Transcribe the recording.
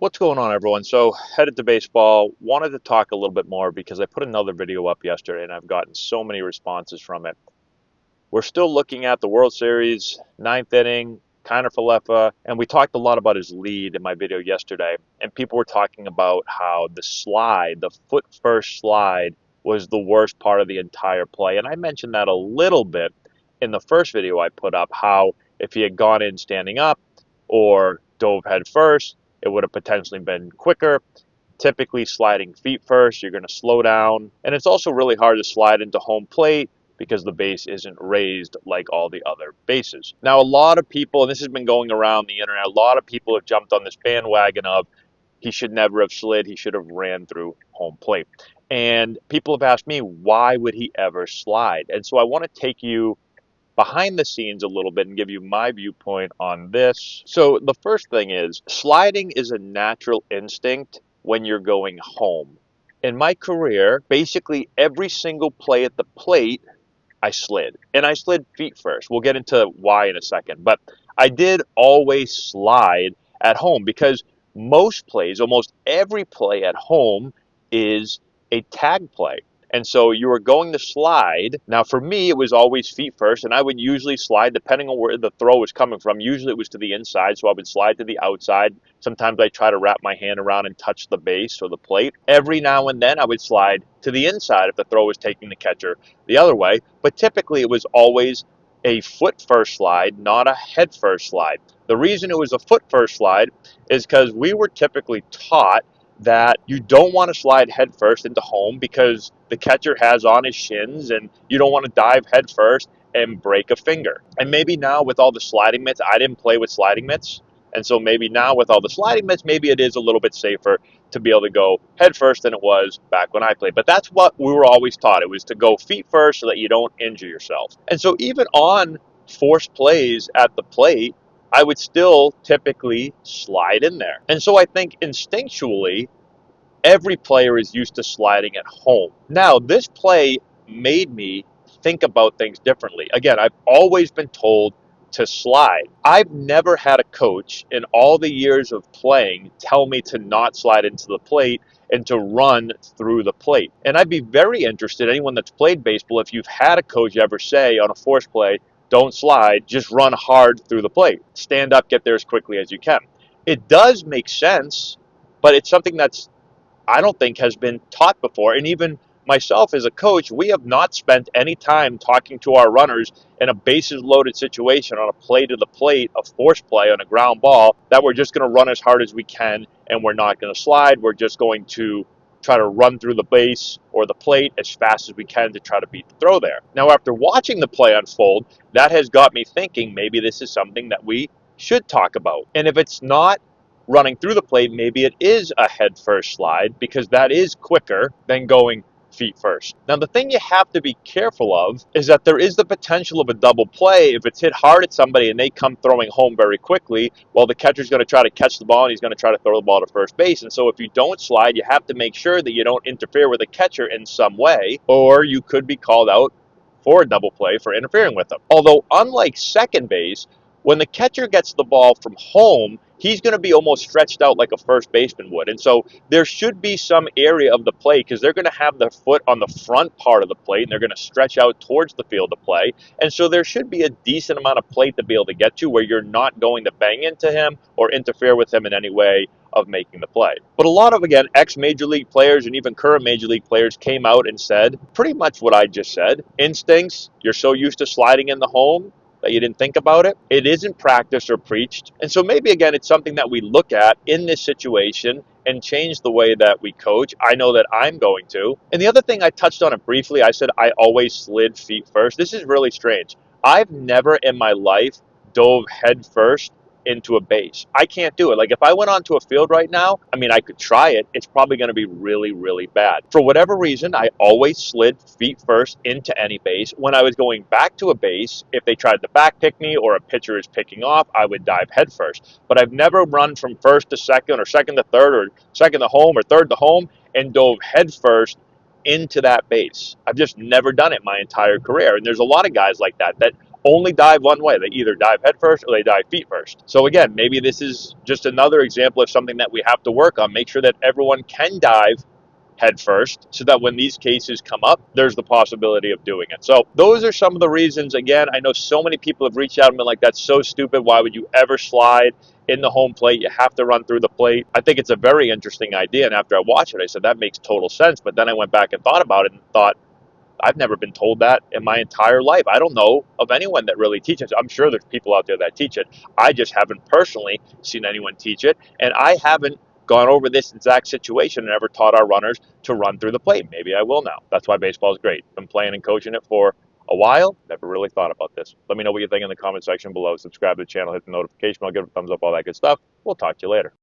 What's going on, everyone? So, headed to baseball. Wanted to talk a little bit more because I put another video up yesterday and I've gotten so many responses from it. We're still looking at the World Series, ninth inning, Kiner Falefa, and we talked a lot about his lead in my video yesterday. And people were talking about how the slide, the foot first slide, was the worst part of the entire play. And I mentioned that a little bit in the first video I put up, how if he had gone in standing up or dove head first, it would have potentially been quicker. Typically, sliding feet first, you're going to slow down. And it's also really hard to slide into home plate because the base isn't raised like all the other bases. Now, a lot of people, and this has been going around the internet, a lot of people have jumped on this bandwagon of he should never have slid, he should have ran through home plate. And people have asked me, why would he ever slide? And so I want to take you behind the scenes a little bit and give you my viewpoint on this. So the first thing is sliding is a natural instinct when you're going home. In my career, basically every single play at the plate, I slid. And I slid feet first. We'll get into why in a second. But I did always slide at home because most plays, almost every play at home, is a tag play. And so you were going to slide. Now, for me, it was always feet first, and I would usually slide depending on where the throw was coming from. Usually it was to the inside, so I would slide to the outside. Sometimes I try to wrap my hand around and touch the base or the plate. Every now and then I would slide to the inside if the throw was taking the catcher the other way. But typically it was always a foot first slide, not a head first slide. The reason it was a foot first slide is because we were typically taught that you don't want to slide head first into home because the catcher has on his shins and you don't want to dive head first and break a finger. And maybe now with all the sliding mitts, I didn't play with sliding mitts. And so maybe now with all the sliding mitts, maybe it is a little bit safer to be able to go head first than it was back when I played. But that's what we were always taught. It was to go feet first so that you don't injure yourself. And so even on forced plays at the plate, I would still typically slide in there. And so I think instinctually, every player is used to sliding at home. Now, this play made me think about things differently. Again, I've always been told to slide. I've never had a coach in all the years of playing tell me to not slide into the plate and to run through the plate. And I'd be very interested, anyone that's played baseball, if you've had a coach ever say on a force play, don't slide, just run hard through the plate. Stand up, get there as quickly as you can. It does make sense, but it's something that's I don't think has been taught before. And even myself as a coach, we have not spent any time talking to our runners in a bases loaded situation on a play to the plate, a force play on a ground ball, that we're just going to run as hard as we can and we're not going to slide. We're just going to try to run through the base or the plate as fast as we can to try to beat the throw there. Now, after watching the play unfold, that has got me thinking maybe this is something that we should talk about. And if it's not running through the plate, maybe it is a head first slide because that is quicker than going feet first. Now, the thing you have to be careful of is that there is the potential of a double play if it's hit hard at somebody and they come throwing home very quickly. Well, the catcher's going to try to catch the ball and he's going to try to throw the ball to first base. And so if you don't slide, you have to make sure that you don't interfere with the catcher in some way, or you could be called out for a double play for interfering with them. Although, unlike second base, when the catcher gets the ball from home, he's going to be almost stretched out like a first baseman would. And so there should be some area of the plate because they're going to have their foot on the front part of the plate and they're going to stretch out towards the field of play. And so there should be a decent amount of plate to be able to get to where you're not going to bang into him or interfere with him in any way of making the play. But a lot of, again, ex-major league players and even current major league players came out and said pretty much what I just said. Instincts, you're so used to sliding in the home that you didn't think about it. It isn't practiced or preached. And so maybe, again, it's something that we look at in this situation and change the way that we coach. I know that I'm going to. And the other thing, I touched on it briefly. I said I always slid feet first. This is really strange. I've never in my life dove head first into a base. I can't do it. Like if I went onto a field right now, I mean, I could try it. It's probably going to be really, really bad. For whatever reason, I always slid feet first into any base. When I was going back to a base, if they tried to back pick me or a pitcher is picking off, I would dive head first. But I've never run from first to second or second to third or second to home or third to home and dove head first into that base. I've just never done it my entire career. And there's a lot of guys like that only dive one way. They either dive head first or they dive feet first. So again, maybe this is just another example of something that we have to work on. Make sure that everyone can dive head first so that when these cases come up, there's the possibility of doing it. So those are some of the reasons. Again, I know so many people have reached out and been like, that's so stupid. Why would you ever slide in the home plate? You have to run through the plate. I think it's a very interesting idea. And after I watched it, I said, that makes total sense. But then I went back and thought about it and thought, I've never been told that in my entire life. I don't know of anyone that really teaches. I'm sure there's people out there that teach it. I just haven't personally seen anyone teach it. And I haven't gone over this exact situation and ever taught our runners to run through the plate. Maybe I will now. That's why baseball is great. Been playing and coaching it for a while. Never really thought about this. Let me know what you think in the comment section below. Subscribe to the channel, hit the notification bell, give it a thumbs up, all that good stuff. We'll talk to you later.